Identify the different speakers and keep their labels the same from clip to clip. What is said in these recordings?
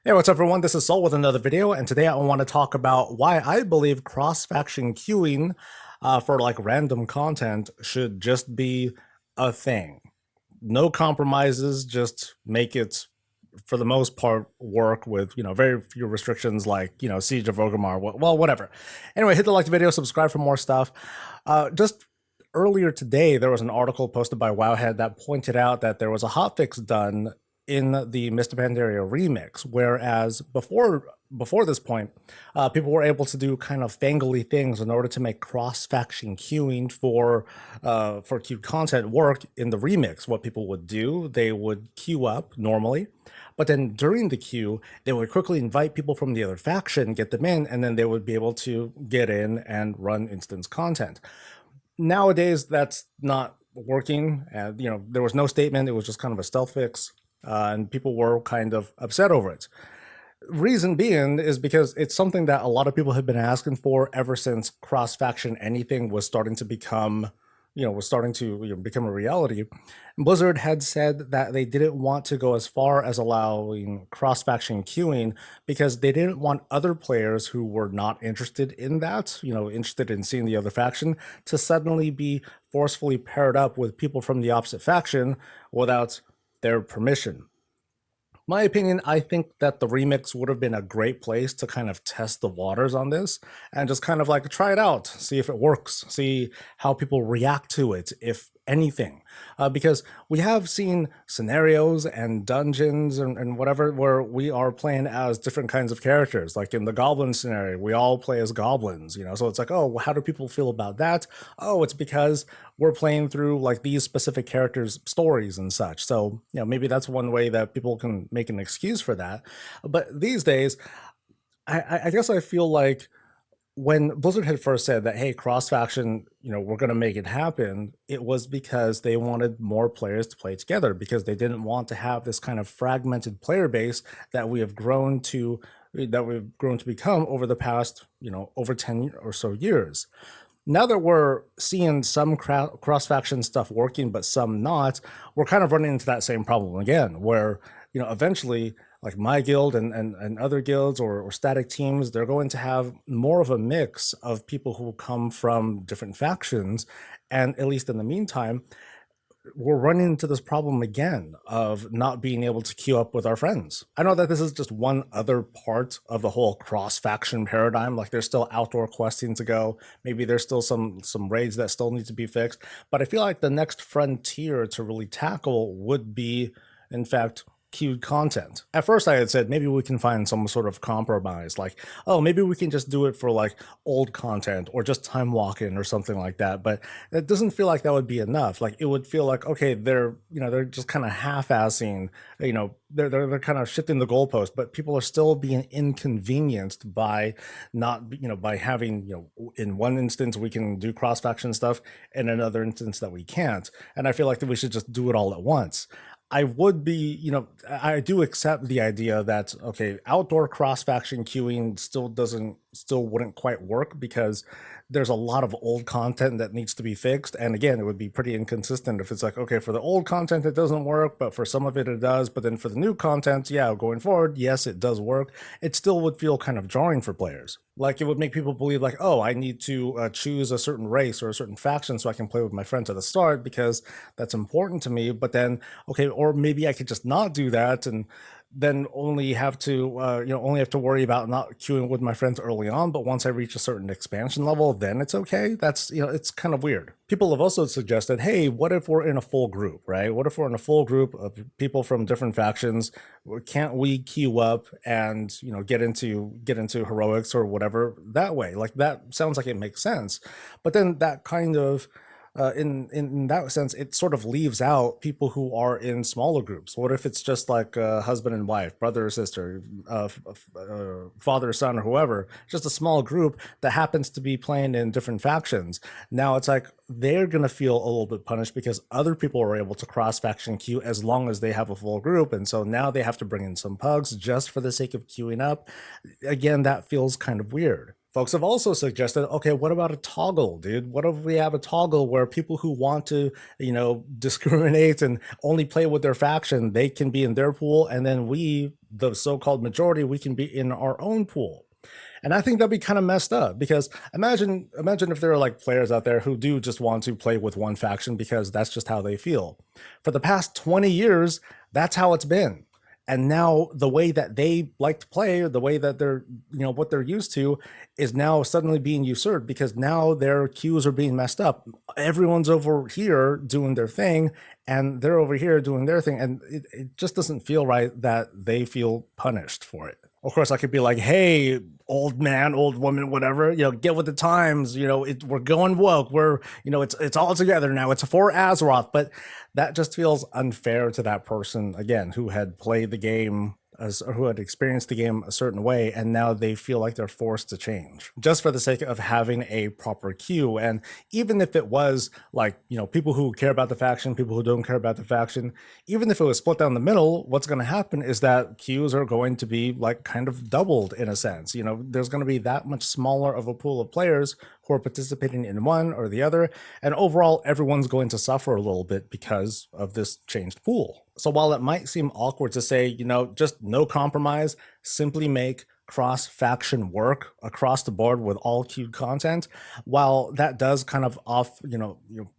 Speaker 1: Hey, what's up, everyone? This is Soul with another video, and today I want to talk about why I believe cross-faction queuing for like random content should just be a thing. No compromises, just make it, for the most part, work with very few restrictions like Siege of Orgrimmar. Well, whatever. Anyway, hit the like video, subscribe for more stuff. Just earlier today, there was an article posted by Wowhead that pointed out that there was a hotfix done in the Mists of Pandaria remix, whereas before this point, people were able to do kind of fangly things in order to make cross-faction queuing for queued content work in the remix. What people would do, they would queue up normally, but then during the queue, they would quickly invite people from the other faction, get them in, and then they would be able to get in and run instance content. Nowadays, that's not working. And there was no statement; it was just kind of a stealth fix, and people were kind of upset over it. Reason being is because it's something that a lot of people have been asking for ever since cross faction anything was starting to become, become a reality. Blizzard had said that they didn't want to go as far as allowing cross faction queuing because they didn't want other players who were not interested in that, interested in seeing the other faction, to suddenly be forcefully paired up with people from the opposite faction without their permission. My opinion, I think that the remix would have been a great place to kind of test the waters on this and just kind of like try it out, see if it works, see how people react to it, if anything. Because we have seen scenarios and dungeons and whatever where we are playing as different kinds of characters. Like in the goblin scenario, we all play as goblins, so it's like, oh, well, how do people feel about that? Oh, it's because we're playing through like these specific characters' stories and such. So, maybe that's one way that people can make an excuse for that. But these days, I guess I feel like when Blizzard had first said that, hey, cross faction, we're going to make it happen, it was because they wanted more players to play together because they didn't want to have this kind of fragmented player base that we've grown to become over the past, over 10 or so years. Now that we're seeing some cross faction stuff working, but some not, we're kind of running into that same problem again, where eventually, like my guild and other guilds or static teams, they're going to have more of a mix of people who come from different factions, and at least in the meantime, we're running into this problem again of not being able to queue up with our friends. I know that this is just one other part of the whole cross-faction paradigm. Like there's still outdoor questing to go. Maybe there's still some raids that still need to be fixed. But I feel like the next frontier to really tackle would be, in fact, queued content. At first I had said maybe we can find some sort of compromise, like, oh, maybe we can just do it for like old content or just time walking or something like that. But it doesn't feel like that would be enough. Like it would feel like, okay, they're just kind of half-assing, they're kind of shifting the goalpost, but people are still being inconvenienced by not, by having, in one instance we can do cross-faction stuff, in another instance that we can't. And I feel like that we should just do it all at once. I would be, I do accept the idea that, okay, outdoor cross faction queuing still wouldn't quite work because there's a lot of old content that needs to be fixed. And again, it would be pretty inconsistent if it's like, okay, for the old content, it doesn't work, but for some of it, it does. But then for the new content, yeah, going forward, yes, it does work. It still would feel kind of jarring for players. Like it would make people believe like, oh, I need to choose a certain race or a certain faction so I can play with my friends at the start because that's important to me. But then, okay, or maybe I could just not do that and then only have to only have to worry about not queuing with my friends early on, but once I reach a certain expansion level, then it's okay. That's, it's kind of weird. People have also suggested, hey, what if we're in a full group, right? What if we're in a full group of people from different factions? Can't we queue up and get into heroics or whatever that way? Like that sounds like it makes sense, but then that kind of in that sense, it sort of leaves out people who are in smaller groups. What if it's just like husband and wife, brother or sister, father, son, or whoever, just a small group that happens to be playing in different factions? Now it's like they're going to feel a little bit punished because other people are able to cross faction queue as long as they have a full group. And so now they have to bring in some pugs just for the sake of queuing up. Again, that feels kind of weird. Folks have also suggested, okay, what about a toggle, dude? What if we have a toggle where people who want to, discriminate and only play with their faction, they can be in their pool, and then we the so-called majority, we can be in our own pool. And I think that'd be kind of messed up because imagine if there are like players out there who do just want to play with one faction because that's just how they feel. For the past 20 years, that's how it's been. And now the way that they like to play, the way that they're, what they're used to is now suddenly being usurped because now their queues are being messed up. Everyone's over here doing their thing and they're over here doing their thing. And it just doesn't feel right that they feel punished for it. Of course, I could be like, hey, old man, old woman, whatever, get with the times, we're going woke. It's all together now. It's for Azeroth. But that just feels unfair to that person, again, who had played the game or who had experienced the game a certain way, and now they feel like they're forced to change just for the sake of having a proper queue. And even if it was like, people who care about the faction, people who don't care about the faction, even if it was split down the middle, what's going to happen is that queues are going to be like kind of doubled in a sense. There's going to be that much smaller of a pool of players who are participating in one or the other. And overall, everyone's going to suffer a little bit because of this changed pool. So while it might seem awkward to say, just no compromise, simply make cross-faction work across the board with all queued content, while that does kind of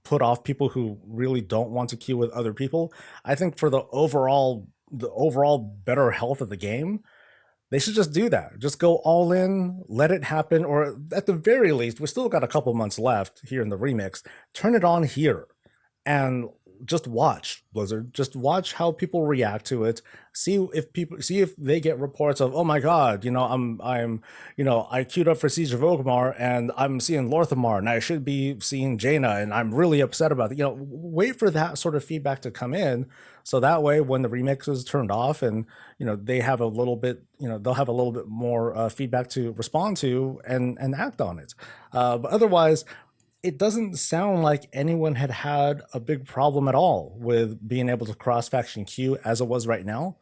Speaker 1: put off people who really don't want to queue with other people, I think for the overall better health of the game, they should just do that. Just go all in, let it happen, or at the very least, we still got a couple months left here in the remix. Turn it on here and just watch Blizzard. Just watch how people react to it. See if they get reports of, oh my god, I queued up for Siege of Orgrimmar and I'm seeing Lorthamar and I should be seeing Jaina and I'm really upset about it. Wait for that sort of feedback to come in, so that way when the remix is turned off and they have a little bit, they'll have a little bit more feedback to respond to and act on it. But otherwise, it doesn't sound like anyone had a big problem at all with being able to cross-faction queue as it was right now.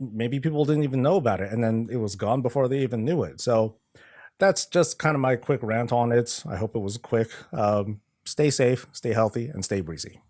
Speaker 1: Maybe people didn't even know about it, and then it was gone before they even knew it. So that's just kind of my quick rant on it. I hope it was quick. Stay safe, stay healthy, and stay breezy.